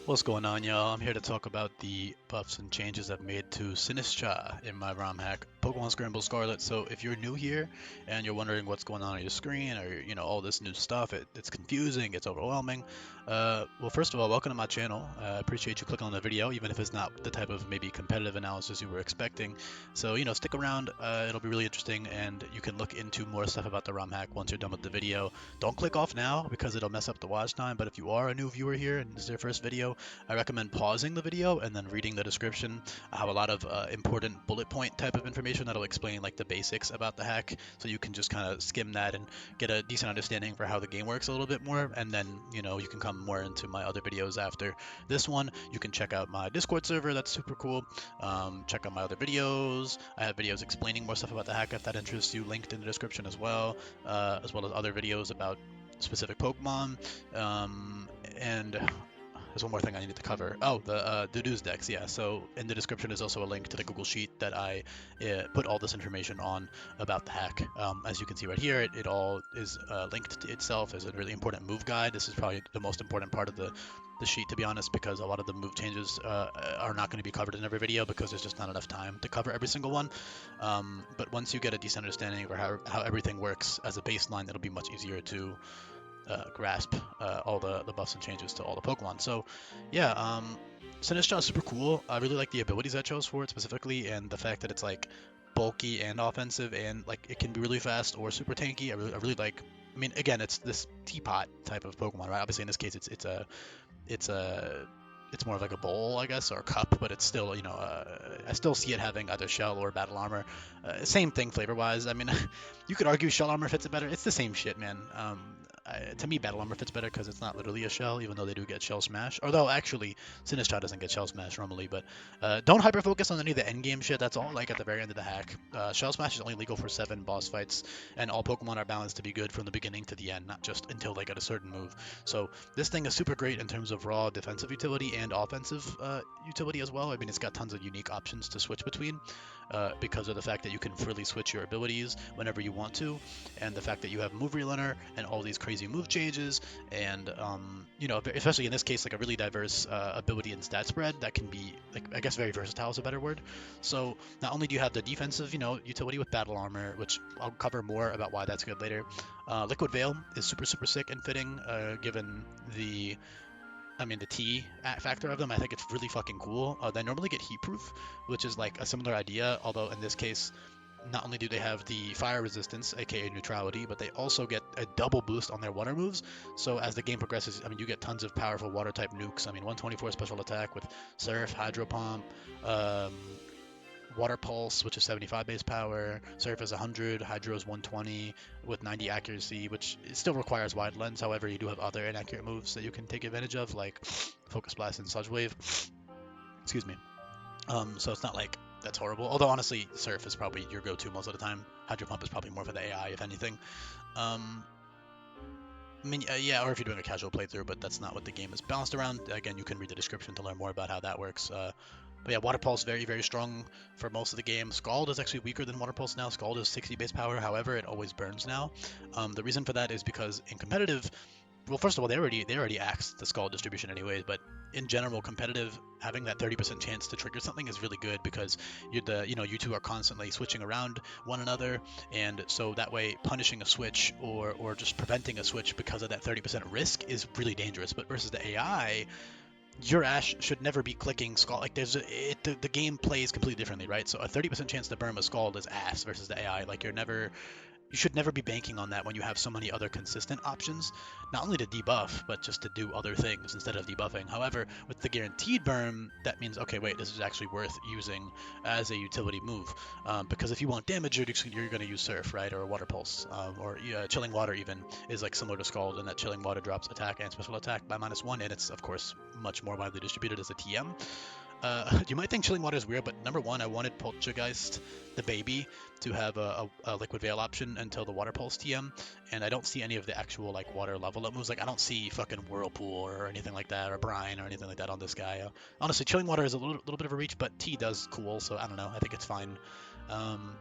What's going on, y'all? I'm here to talk about the buffs and changes I've made to Sinistcha in my ROM hack, Pokemon Scrambled Scarlet. So if you're new here and you're wondering what's going on your screen or, all this new stuff, it's confusing, it's overwhelming. Well, first of all, welcome to my channel. I appreciate you clicking on the video, even if it's not the type of maybe competitive analysis you were expecting. So, stick around. It'll be really interesting, and you can look into more stuff about the ROM hack once you're done with the video. Don't click off now because it'll mess up the watch time, but if you are a new viewer here and this is your first video, I recommend pausing the video and then reading the description. I have a lot of important bullet point type of information that'll explain like the basics about the hack, so you can just kind of skim that and get a decent understanding for how the game works a little bit more. And then you can come more into my other videos after this one. You can check out my Discord server, that's super cool. Check out my other videos. I have videos explaining more stuff about the hack if that interests you, linked in the description as well as other videos about specific Pokemon. And there's one more thing I needed to cover. Oh, the news decks. Yeah. So in the description is also a link to the Google Sheet that I put all this information on about the hack. As you can see right here, it all is linked to itself as a really important move guide. This is probably the most important part of the sheet, to be honest, because a lot of the move changes are not going to be covered in every video because there's just not enough time to cover every single one. But once you get a decent understanding of how everything works as a baseline, it'll be much easier to grasp all the buffs and changes to all the Pokemon. So, yeah, Sinistcha is super cool. I really like the abilities I chose for it specifically, and the fact that it's like bulky and offensive, and like it can be really fast or super tanky. I really like. I mean, again, it's this teapot type of Pokemon, right? Obviously, in this case, it's a it's more of like a bowl, I guess, or a cup, but it's still, I still see it having either shell or battle armor. Same thing flavor-wise. I mean, you could argue shell armor fits it better. It's the same shit, man. To me, battle armor fits better because it's not literally a shell, even though they do get shell smash. Although, actually, Sinistcha doesn't get shell smash normally, but don't hyper-focus on any of the endgame shit. That's all, like, at the very end of the hack. Shell smash is only legal for 7 boss fights, and all Pokemon are balanced to be good from the beginning to the end, not just until they get a certain move. So this thing is super great in terms of raw defensive utility and offensive utility as well. I mean, it's got tons of unique options to switch between because of the fact that you can freely switch your abilities whenever you want to, and the fact that you have move relearner and all these crazy move changes, and especially in this case, like a really diverse ability and stat spread that can be, like, I guess very versatile is a better word. So not only do you have the defensive, utility with battle armor, which I'll cover more about why that's good later. Liquid Veil is super, super sick and fitting, given the T factor of them. I think it's really fucking cool. They normally get heat proof, which is like a similar idea, although in this case, not only do they have the fire resistance, aka neutrality, but they also get a double boost on their water moves. So as the game progresses, you get tons of powerful water type nukes. 124 special attack with Surf, Hydro Pump, um, Water Pulse, which is 75 base power. Surf is 100, Hydro is 120 with 90 accuracy, which it still requires Wide Lens. However, you do have other inaccurate moves that you can take advantage of, like Focus Blast and Sludge Wave. Excuse me. So it's not like that's horrible. Although honestly, Surf is probably your go-to most of the time. Hydro Pump is probably more for the AI, if anything. Um, yeah, or if you're doing a casual playthrough, but that's not what the game is balanced around. Again, you can read the description to learn more about how that works. But yeah, Water Pulse very, very strong for most of the game. Scald is actually weaker than Water Pulse now. Scald is 60 base power, however, it always burns now. The reason for that is because in competitive, well, first of all, they already axed the Scald distribution anyways, but in general, competitive, having that 30% chance to trigger something is really good because you two are constantly switching around one another, and so that way punishing a switch or just preventing a switch because of that 30% risk is really dangerous. But versus the AI, your Ash should never be clicking Scald. Like the game plays completely differently, right? So a 30% chance to burn a Scald is ass versus the AI. Like you should never be banking on that when you have so many other consistent options, not only to debuff, but just to do other things instead of debuffing. However, with the guaranteed burn, that means, okay, wait, this is actually worth using as a utility move. Because if you want damage, you're going to use Surf, right? Or Water Pulse. Or Chilling Water even is like similar to Scald in that Chilling Water drops attack and special attack by -1, and it's, of course, much more widely distributed as a TM. You might think Chilling Water is weird, but number one, I wanted Poltergeist, the baby, to have a Liquid Veil option until the Water Pulse TM, and I don't see any of the actual like water level up moves. Like I don't see fucking Whirlpool or anything like that, or Brine or anything like that on this guy. Honestly, Chilling Water is a little bit of a reach, but T does cool, so I don't know. I think it's fine. Um,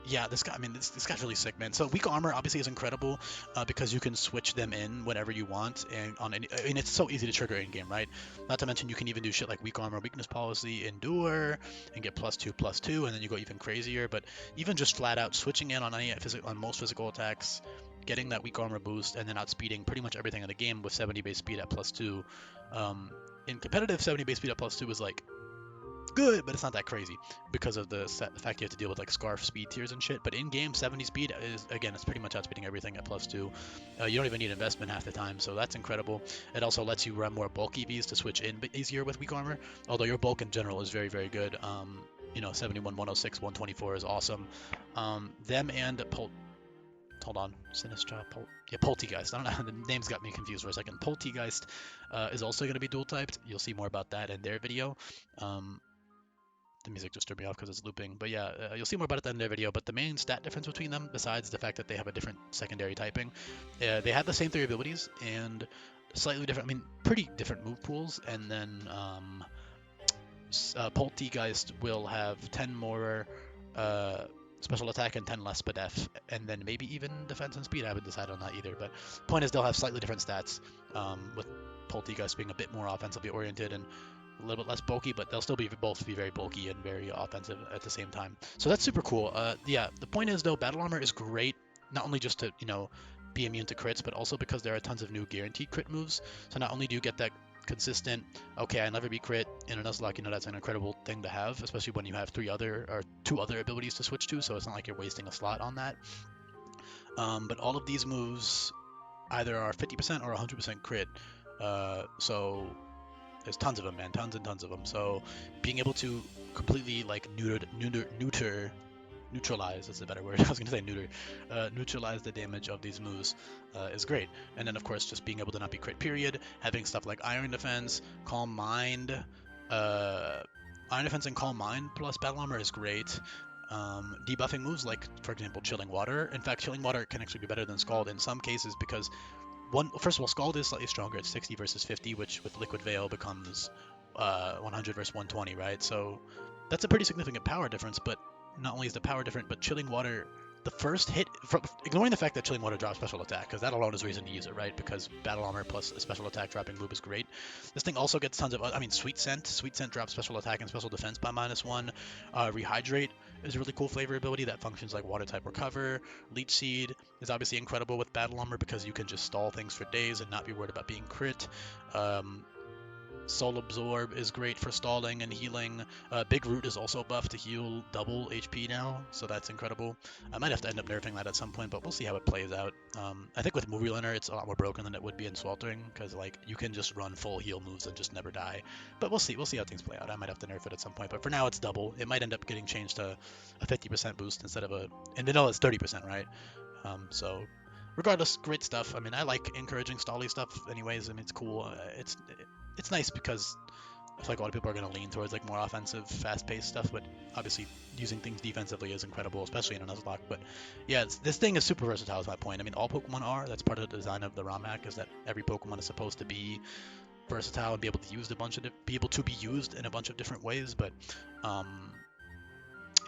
Yeah, this guy, I mean, this guy's really sick, man. So weak armor obviously is incredible because you can switch them in whenever you want, and on any, I mean, it's so easy to trigger in game, right? Not to mention you can even do shit like weak armor, weakness policy, endure, and get +2/+2, and then you go even crazier. But even just flat out switching in on on most physical attacks, getting that weak armor boost, and then outspeeding pretty much everything in the game with 70 base speed at +2. In competitive, 70 base speed at +2 is like good, but it's not that crazy because of the fact you have to deal with like scarf speed tiers and shit. But in game, 70 speed is, again, it's pretty much outspeeding everything at +2. You don't even need investment half the time, so that's incredible. It also lets you run more bulky Vs to switch in easier with weak armor, although your bulk in general is very, very good. 71, 106, 124 is awesome. Them and hold on, Sinistcha, Poltegeist. I don't know, the names got me confused for a second. Poltegeist is also going to be dual typed. You'll see more about that in their video. The music just threw me off because it's looping. But yeah, you'll see more about it in their video. But the main stat difference between them, besides the fact that they have a different secondary typing, they have the same 3 abilities and slightly different, I mean, pretty different move pools. And then Poltegeist will have 10 more special attack and 10 less SPDF, and then maybe even defense and speed. I haven't decided on that either. But point is, they'll have slightly different stats, with Poltegeist being a bit more offensively oriented and a little bit less bulky, but they'll still be both be very bulky and very offensive at the same time. So that's super cool. Yeah, the point is though, battle armor is great, not only just to be immune to crits, but also because there are tons of new guaranteed crit moves. So not only do you get that consistent, okay, I never be crit in a nuzlocke, that's an incredible thing to have, especially when you have 2 other abilities to switch to. So it's not like you're wasting a slot on that. But all of these moves either are 50% or 100% crit. So there's tons of them, man, tons and tons of them. So being able to completely like neutralize, that's a better word. I was gonna say neutralize the damage of these moves is great. And then of course just being able to not be crit period, having stuff like Iron Defense, Calm Mind, Iron Defense and Calm Mind plus Battle Armor is great. Debuffing moves like, for example, Chilling Water. In fact, Chilling Water can actually be better than Scald in some cases because first of all, Scald is slightly stronger at 60 versus 50, which with Liquid Veil becomes 100 versus 120, right? So that's a pretty significant power difference, but not only is the power different, but Chilling Water, the first hit, ignoring the fact that Chilling Water drops special attack, because that alone is reason to use it, right? Because Battle Armor plus a special attack dropping loop is great. This thing also gets tons of, Sweet Scent. Sweet Scent drops special attack and special defense by -1. Rehydrate is a really cool flavor ability that functions like water type recover. Leech Seed is obviously incredible with Battle Armor because you can just stall things for days and not be worried about being crit. Soul Absorb is great for stalling and healing. Big Root is also buffed to heal double HP now, so that's incredible. I might have to end up nerfing that at some point, but we'll see how it plays out. I think with Movie Learner, it's a lot more broken than it would be in Sweltering, because like you can just run full heal moves and just never die. But we'll see how things play out. I might have to nerf it at some point, but for now it's double. It might end up getting changed to a 50% boost instead of in vanilla it's 30%, right? So regardless, great stuff. I mean, I like encouraging stally stuff anyways. I mean, it's cool. It's nice because I feel like a lot of people are going to lean towards like more offensive, fast-paced stuff, but obviously using things defensively is incredible, especially in a Nuzlocke. But yeah, this thing is super versatile is my point. I mean, all Pokemon are. That's part of the design of the ROM hack, is that every Pokemon is supposed to be versatile and be able to be used in a bunch of different ways. But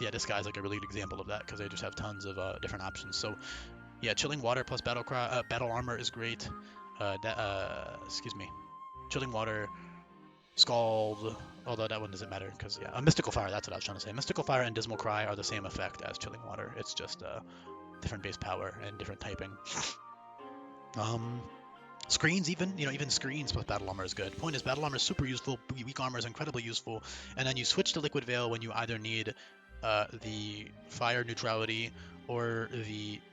yeah, this guy's like a really good example of that because they just have tons of different options. So yeah, Chilling Water plus Battle Armor is great. Chilling Water, Scald, although that one doesn't matter because, yeah, Mystical Fire, that's what I was trying to say. Mystical Fire and Dismal Cry are the same effect as Chilling Water. It's just different base power and different typing. Screens even Screens plus Battle Armor is good. Point is, Battle Armor is super useful, Weak Armor is incredibly useful, and then you switch to Liquid Veil when you either need the fire neutrality or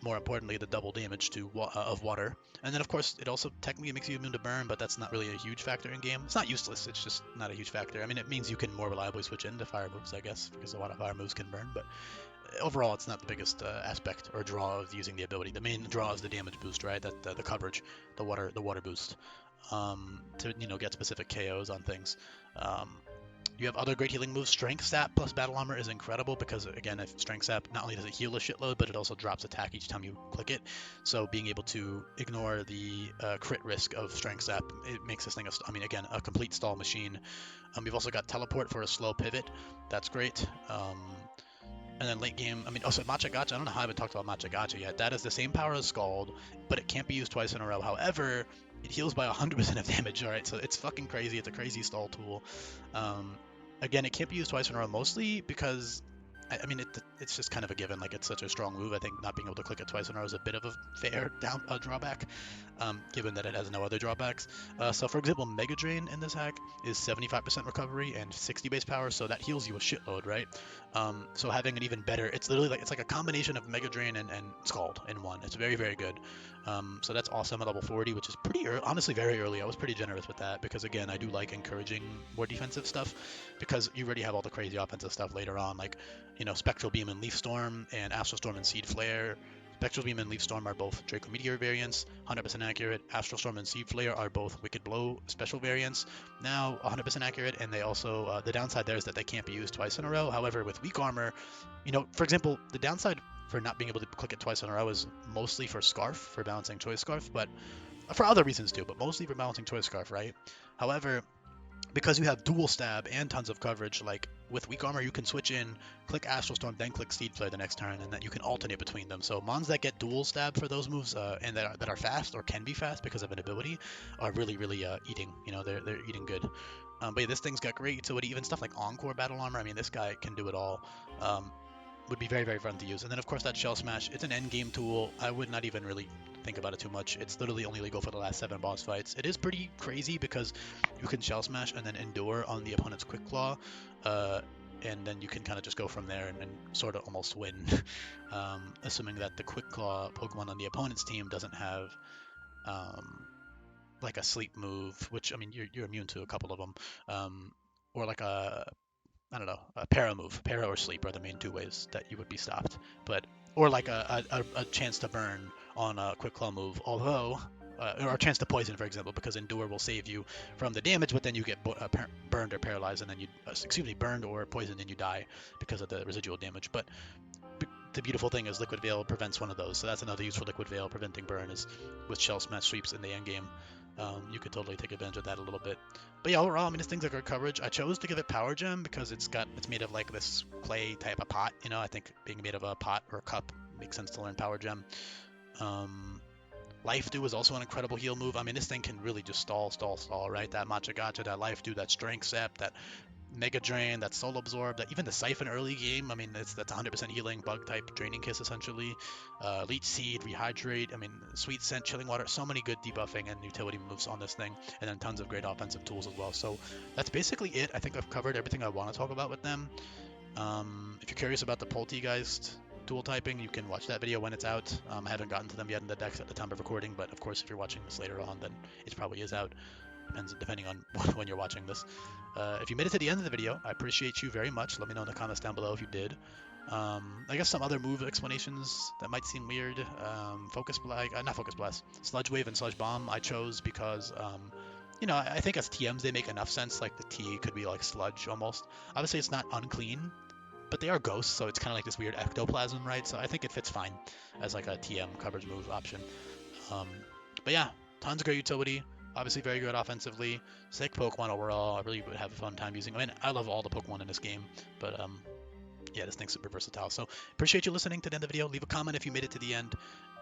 more importantly, the double damage of water. And then of course it also technically makes you immune to burn, but that's not really a huge factor in game. It's not useless, it's just not a huge factor. I mean, it means you can more reliably switch into fire moves, I guess, because a lot of fire moves can burn, but overall it's not the biggest aspect or draw of using the ability. The main draw is the damage boost, right? That the coverage, the water boost, to get specific KOs on things. You have other great healing moves. Strength Sap plus Battle Armor is incredible because, again, if Strength Sap, not only does it heal a shitload, but it also drops attack each time you click it. So being able to ignore the crit risk of Strength Sap, it makes this thing, a complete stall machine. You've also got Teleport for a slow pivot. That's great. And then late game, I mean, also Matcha Gotcha, I don't know how I haven't talked about Matcha Gotcha yet. That is the same power as Scald, but it can't be used twice in a row. However, it heals by 100% of damage, alright? So it's fucking crazy. It's a crazy stall tool. Um, Again, it can't be used twice in a row, mostly because, I mean, it's just kind of a given. Like, it's such a strong move. I think not being able to click it twice in a row is a bit of a fair drawback, given that it has no other drawbacks. So, for example, Mega Drain in this hack is 75% recovery and 60 base power, so that heals you a shitload, right? So having an even better, it's literally like, it's like a combination of Mega Drain and Scald in one. It's very, very good. So that's awesome at level 40, which is pretty early, honestly very early. I was pretty generous with that because, again, I do like encouraging more defensive stuff because you already have all the crazy offensive stuff later on, like, you know, Spectral Beam and Leaf Storm and Astral Storm and Seed Flare. Spectral Beam and Leaf Storm are both Draco Meteor variants, 100% accurate. Astral Storm and Seed Flare are both Wicked Blow special variants, now 100% accurate. And they also, the downside there is that they can't be used twice in a row. However, with weak armor, you know, for example, the downside for not being able to click it twice in a row is mostly for Scarf, for balancing Choice Scarf, but for other reasons too, but mostly for balancing Choice Scarf, right? However, because you have dual stab and tons of coverage, like with weak armor, you can switch in, click Astral Storm, then click Seed Flare the next turn, and then you can alternate between them. So mons that get dual stab for those moves and that are fast or can be fast because of an ability are really, really eating. You know, they're eating good. But yeah, this thing's got great utility. Even stuff like Encore Battle Armor. I mean, this guy can do it all. Would be very, very fun to use. And then, of course, that Shell Smash. It's an end game tool. I would not even really think about it too much. It's literally only legal for the last 7 boss fights. It is pretty crazy because you can Shell Smash and then Endure on the opponent's Quick Claw, and then you can kind of just go from there and sort of almost win, assuming that the Quick Claw Pokemon on the opponent's team doesn't have like a sleep move, which, I mean, you're immune to a couple of them, or like a, I don't know, a para move. Para or sleep are the main two ways that you would be stopped. But or like a chance to burn on a quick claw move, although or a chance to poison, for example, because Endure will save you from the damage, but then you get burned or paralyzed, and then you excuse me, burned or poisoned, and you die because of the residual damage. But the beautiful thing is Liquid Veil prevents one of those, so that's another use for Liquid Veil preventing burn is with Shell Smash sweeps in the end game. You could totally take advantage of that a little bit. But yeah, overall, I mean, this thing's a good coverage. I chose to give it Power Gem because it's made of like this clay type of pot. You know, I think being made of a pot or a cup makes sense to learn Power Gem. Life Dew is also an incredible heal move. I mean, this thing can really just stall, right? That Matcha Gotcha, that Life Dew, that Strength Sap, that Mega Drain, that Soul Absorb, that even the Siphon early game. I mean, that's 100% healing, bug type, Draining Kiss essentially. Leech Seed, Rehydrate. I mean, Sweet Scent, Chilling Water. So many good debuffing and utility moves on this thing, and then tons of great offensive tools as well. So that's basically it. I think I've covered everything I want to talk about with them. If you're curious about the Poltegeist dual typing, you can watch that video when it's out. I haven't gotten to them yet in the decks at the time of recording, but of course, if you're watching this later on, then it probably is out. Depends depending on when you're watching this. If you made it to the end of the video, I appreciate you very much. Let me know in the comments down below if you did. I guess some other move explanations that might seem weird. Focus Blast, not Focus Blast, Sludge Wave and Sludge Bomb I chose because, you know, I think as TMs they make enough sense. Like the T could be like Sludge almost. Obviously it's not unclean, but they are ghosts, so it's kind of like this weird ectoplasm, right? So I think it fits fine as like a TM coverage move option. But yeah, tons of great utility. Obviously very good offensively. Sick Pokemon overall. I really would have a fun time using. I mean, I love all the Pokemon in this game, but yeah, this thing's super versatile. So appreciate you listening to the end of the video. Leave a comment if you made it to the end,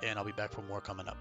and I'll be back for more coming up.